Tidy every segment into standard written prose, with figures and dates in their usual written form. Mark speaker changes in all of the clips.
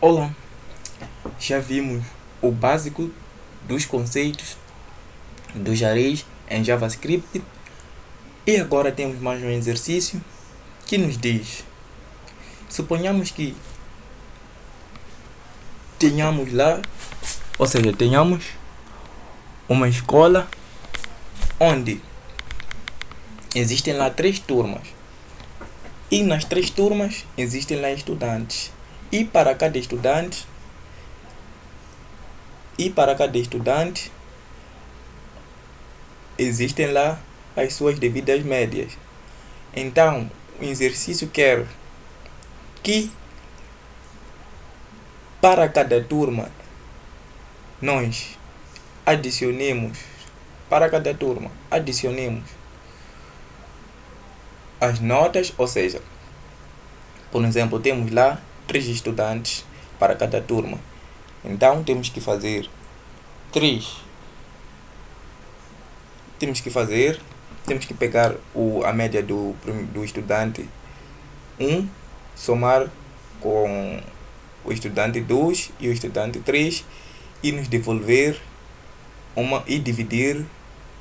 Speaker 1: Olá, já vimos o básico dos conceitos dos arrays em JavaScript e agora temos mais um exercício que nos diz: suponhamos que tenhamos uma escola onde existem lá 3 turmas e nas 3 turmas existem lá estudantes e para cada estudante existem lá as suas devidas médias. Então, o exercício quer que para cada turma nós adicionemos as notas, ou seja, por exemplo, temos lá 3 estudantes para cada turma. Então temos que pegar a média do estudante 1, somar com o estudante 2 e o estudante 3 e nos devolver e dividir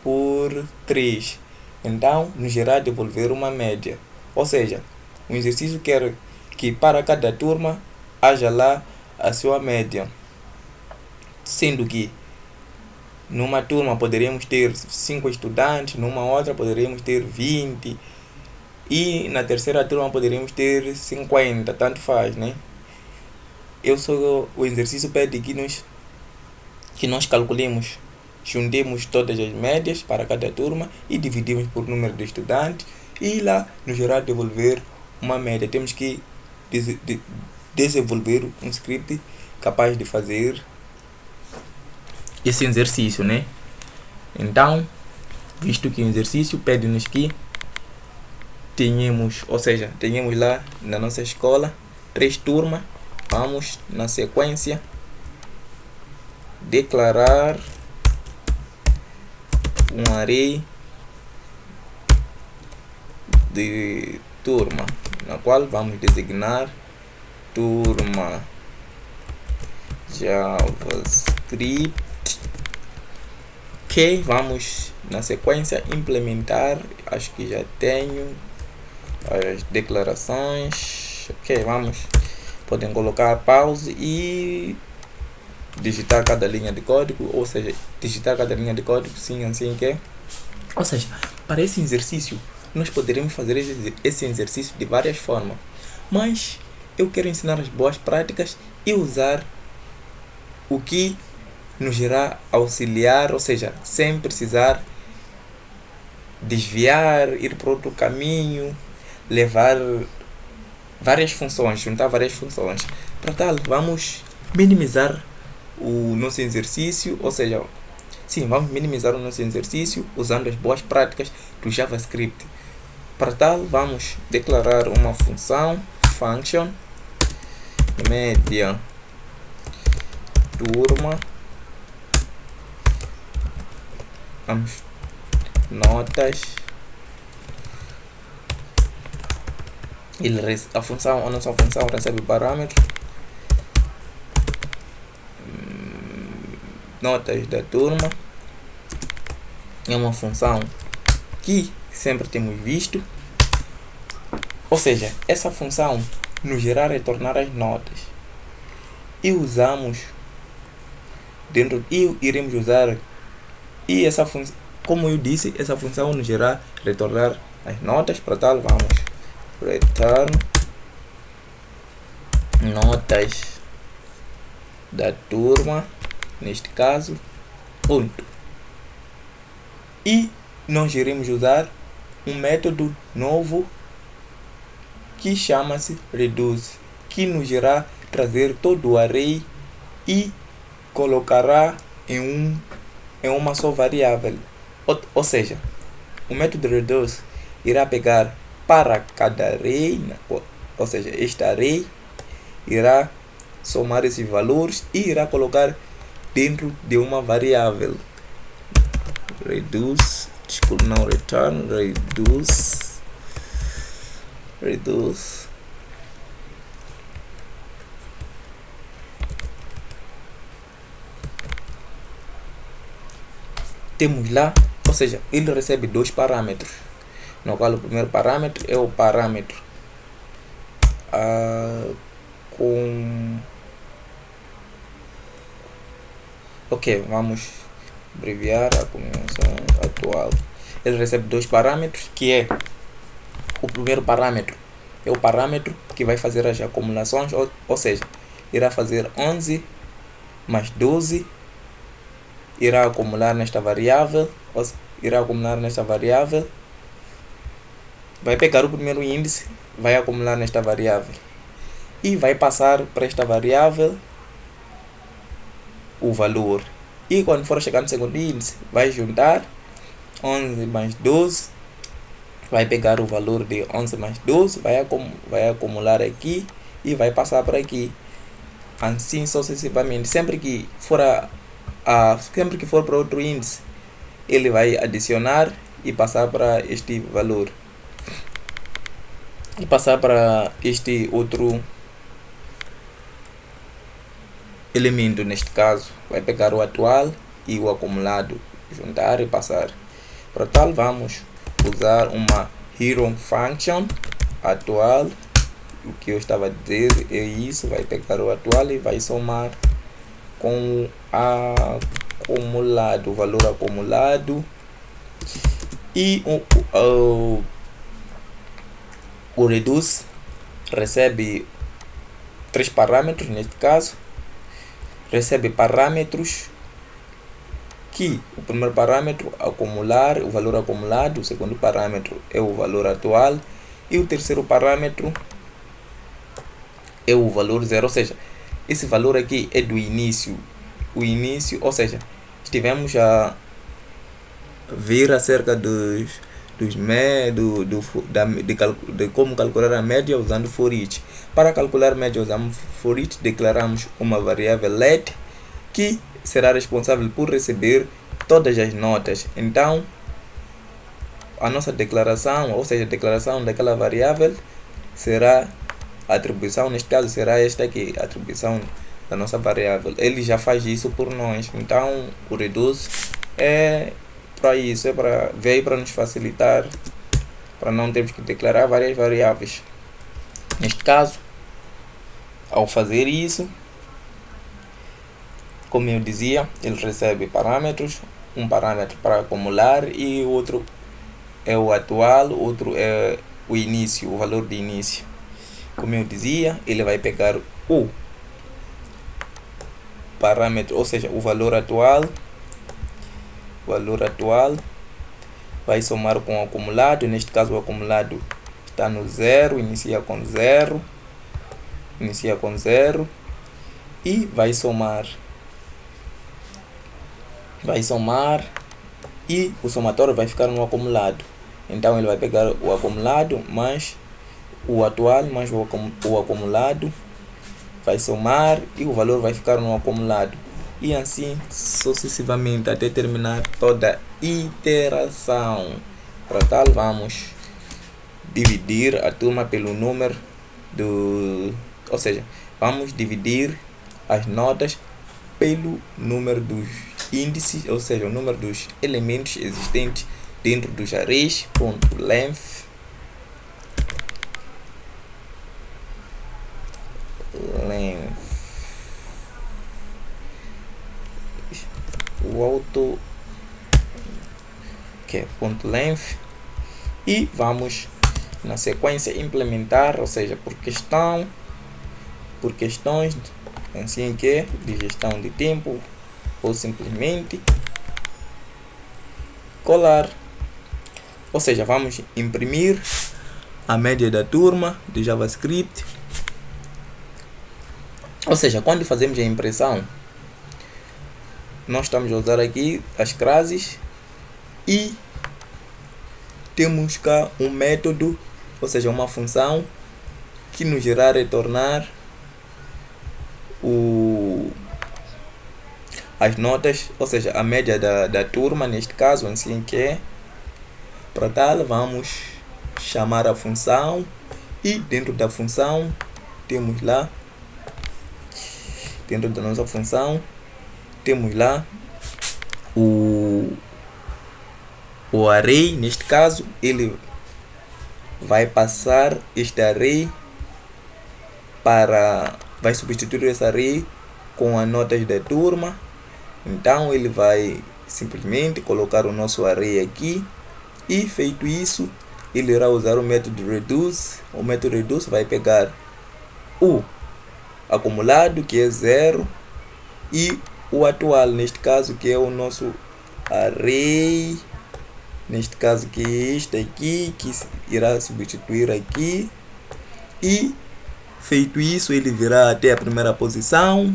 Speaker 1: por 3. Então nos irá devolver uma média. Ou seja, o exercício quer que para cada turma haja lá a sua média, sendo que numa turma poderíamos ter 5 estudantes, numa outra poderíamos ter 20 e na terceira turma poderíamos ter 50, tanto faz, né? O exercício pede que nós calculemos, juntemos todas as médias para cada turma e dividimos por número de estudantes e lá nos irá devolver uma média. Temos que desenvolver um script capaz de fazer esse exercício, né? Então, visto que o exercício pede-nos que tenhamos lá na nossa escola 3 turmas, vamos na sequência declarar um array de turma, na qual vamos designar turma JavaScript. Ok, vamos na sequência implementar, acho que já tenho as declarações. Ok, podem colocar pause e digitar cada linha de código, sim, assim que é. Ou seja, para esse exercício nós poderíamos fazer esse exercício de várias formas, mas eu quero ensinar as boas práticas e usar o que nos irá auxiliar, ou seja, sem precisar desviar, ir para outro caminho, levar várias funções, juntar várias funções. Para tal, vamos minimizar o nosso exercício, vamos minimizar o nosso exercício usando as boas práticas do JavaScript. Para tal, vamos declarar uma function média turma, notas, a nossa função recebe o parâmetro notas da turma. É uma função que sempre temos visto, ou seja, essa função nos irá retornar as notas e iremos usar essa função. Como eu disse, essa função nos irá retornar as notas. Para tal, vamos return notas da turma, neste caso, ponto. E nós iremos usar um método novo que chama-se reduce, que nos irá trazer todo o array e colocará em uma só variável. Ou seja, o método reduce irá pegar para cada array, ou seja, este array irá somar esses valores e irá colocar dentro de uma variável. Reduce temos lá, ou seja, ele recebe dois parâmetros, no qual o primeiro parâmetro é o parâmetro ok, vamos abreviar a combinação atual. Ele recebe dois parâmetros, que é o primeiro parâmetro é o parâmetro que vai fazer as acumulações, ou seja, irá fazer 11 mais 12, irá acumular nesta variável, vai pegar o primeiro índice, vai acumular nesta variável e vai passar para esta variável o valor. E quando for chegar no segundo índice, vai juntar 11 mais 12, vai pegar o valor de 11 mais 12, vai acumular aqui e vai passar para aqui. Assim sucessivamente. Sempre que for para outro índice, ele vai adicionar e passar para este valor. E passar para este outro elemento, neste caso, vai pegar o atual e o acumulado, juntar e passar. Para tal, vamos usar uma hero function atual. O que eu estava a dizer é isso, vai pegar o atual e vai somar com o acumulado, o valor acumulado, e o reduce recebe três parâmetros, neste caso, recebe parâmetros que o primeiro parâmetro acumular, o valor acumulado, o segundo parâmetro é o valor atual e o terceiro parâmetro é o valor zero, ou seja, esse valor aqui é do início, ou seja, estivemos a ver acerca de como calcular a média usando for each. Para calcular a média usando for each, declaramos uma variável let que será responsável por receber todas as notas. Então, a nossa declaração, ou seja, a declaração daquela variável será a atribuição, neste caso será esta aqui, a atribuição da nossa variável. Ele já faz isso por nós. Então, o reduce é para isso, veio para nos facilitar, para não termos que declarar várias variáveis. Neste caso, ao fazer isso, como eu dizia, ele recebe parâmetros, um parâmetro para acumular e outro é o atual, outro é o início, o valor de início. Como eu dizia, ele vai pegar o parâmetro, ou seja, o valor atual, vai somar com o acumulado. Neste caso, o acumulado está no 0, inicia com 0 e vai somar e o somatório vai ficar no acumulado. Então ele vai pegar o acumulado mais o atual mais o acumulado, vai somar e o valor vai ficar no acumulado, e assim sucessivamente até terminar toda a iteração. Para tal, vamos dividir a turma pelo número ou seja, vamos dividir as notas pelo número dos índices, ou seja, o número dos elementos existentes dentro dos arrays. Length length, e vamos na sequência implementar, ou seja, por questões assim que de gestão de tempo, ou simplesmente colar, ou seja, vamos imprimir a média da turma de JavaScript. Ou seja, quando fazemos a impressão, nós estamos a usar aqui as classes e temos cá um método, ou seja, uma função que nos irá retornar as notas, ou seja, a média da turma, neste caso, assim que é. Para tal, vamos chamar a função e dentro da função temos lá, dentro da nossa função, temos lá o array, neste caso, ele vai passar este array vai substituir esse array com as notas da turma. Então ele vai simplesmente colocar o nosso array aqui, e feito isso, ele irá usar o método reduce. O método reduce vai pegar o acumulado, que é 0, e o atual, neste caso, que é o nosso array, neste caso que é este aqui, que irá substituir aqui, e feito isso, ele virá até a primeira posição,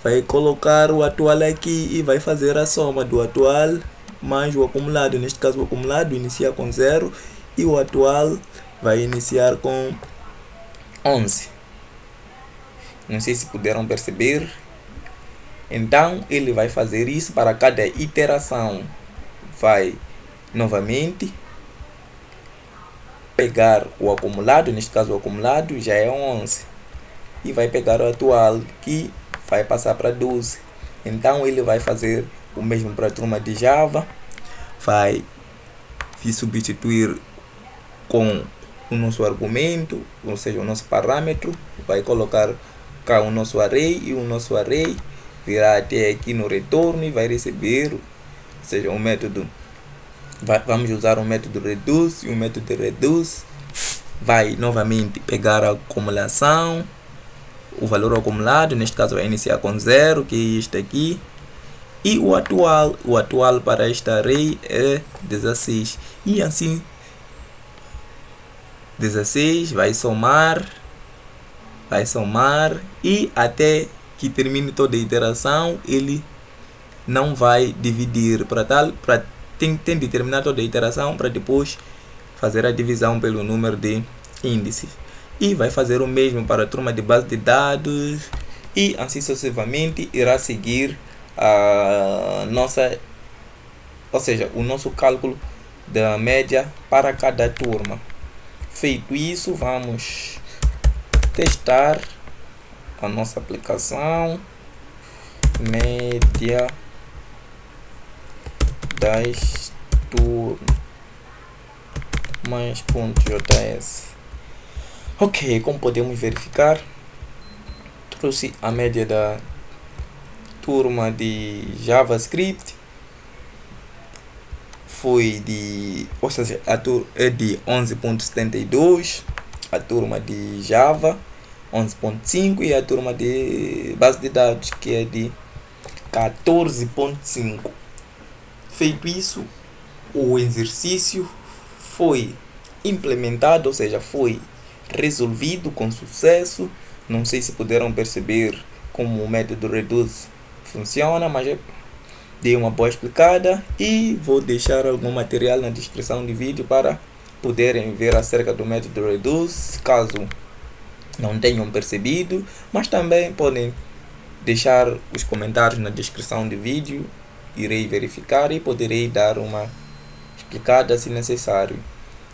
Speaker 1: vai colocar o atual aqui e vai fazer a soma do atual mais o acumulado. Neste caso, o acumulado inicia com 0 e o atual vai iniciar com 11. Não sei se puderam perceber. Então, ele vai fazer isso para cada iteração. Vai novamente pegar o acumulado, neste caso o acumulado já é 11, e vai pegar o atual, que vai passar para 12. Então ele vai fazer o mesmo para a turma de Java, vai se substituir com o nosso argumento, ou seja, o nosso parâmetro, vai colocar cá o nosso array, e o nosso array virá até aqui no retorno e vai receber, ou seja, o método. Vamos usar o método reduce, e o método reduce vai novamente pegar a acumulação, o valor acumulado, neste caso vai iniciar com 0, que é este aqui, e o atual para este array é 16, e assim 16 vai somar, e até que termine toda a iteração, ele não vai dividir tem de terminar toda a iteração para depois fazer a divisão pelo número de índices. E vai fazer o mesmo para a turma de base de dados, e assim sucessivamente irá seguir a nossa, ou seja, o nosso cálculo da média para cada turma. Feito isso, vamos testar a nossa aplicação. Média das turmas.js. Ok, como podemos verificar, trouxe a média da turma de JavaScript, ou seja, é de 11.72, a turma de Java 11.5 e a turma de base de dados, que é de 14.5. Feito isso, o exercício foi implementado, ou seja, foi resolvido com sucesso. Não sei se puderam perceber como o método reduce funciona, mas dei uma boa explicada, e vou deixar algum material na descrição do vídeo para poderem ver acerca do método reduce, caso não tenham percebido, mas também podem deixar os comentários na descrição do vídeo. Irei verificar e poderei dar uma explicada se necessário.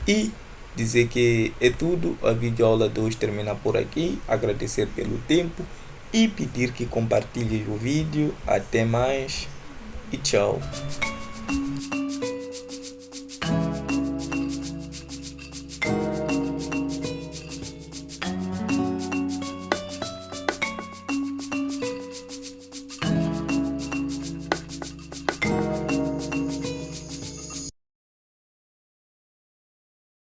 Speaker 1: E dizer que é tudo, a videoaula 2 termina por aqui. Agradecer pelo tempo e pedir que compartilhe o vídeo. Até mais e tchau.